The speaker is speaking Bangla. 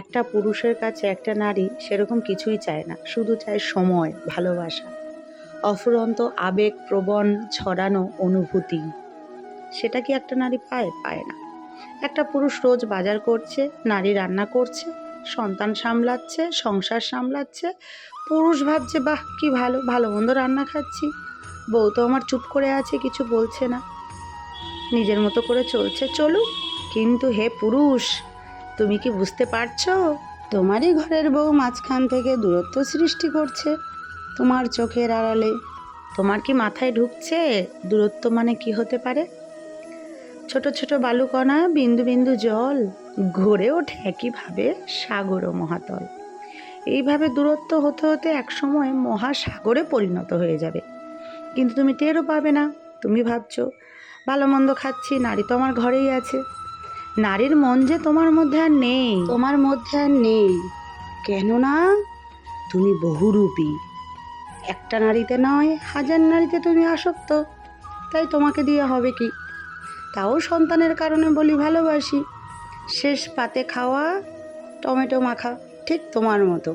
একটা পুরুষের কাছে একটা নারী সেরকম কিছুই চায় না, শুধু চায় সময়, ভালোবাসা, অফুরন্ত আবেগ প্রবণ ছড়ানো অনুভূতি। সেটা কি একটা নারী পায়? পায় না। একটা পুরুষ রোজ বাজার করছে, নারী রান্না করছে, সন্তান সামলাচ্ছে, সংসার সামলাচ্ছে। পুরুষ ভাবছে বাহ কি ভালো, ভালো মন্দ রান্না খাচ্ছি, বউ তো আমার চুপ করে আছে, কিছু বলছে না, নিজের মতো করে চলছে, চলুক। কিন্তু হে পুরুষ, তুমি কি বুঝতে পারছো? তোমারই ঘরের বউ মাঝখান থেকে দূরত্ব সৃষ্টি করছে তোমার চোখের আড়ালে। তোমার কি মাথায় ঢুকছে দূরত্ব মানে কি হতে পারে? ছোট ছোট বালুকণা, বিন্দু বিন্দু জল, গড়ে ওঠে একইভাবে সাগর ও মহাতল। এইভাবে দূরত্ব হতে হতে একসময় মহাসাগরে পরিণত হয়ে যাবে, কিন্তু তুমি টেরও পাবে না। তুমি ভাবছো ভালো মন্দ খাচ্ছি, নারী তো আমার ঘরেই আছে। নারীর মন যে তোমার মধ্যে আর নেই, তোমার মধ্যে আর নেই, কেননা তুমি বহুরূপী। একটা নারীতে নয়, হাজার নারীতে তুমি আসক্ত। তাই তোমাকে দিয়ে হবে কি? তাও সন্তানের কারণে বলি ভালোবাসি। শেষ পাতে খাওয়া টমেটো মাখা, ঠিক তোমার মতো।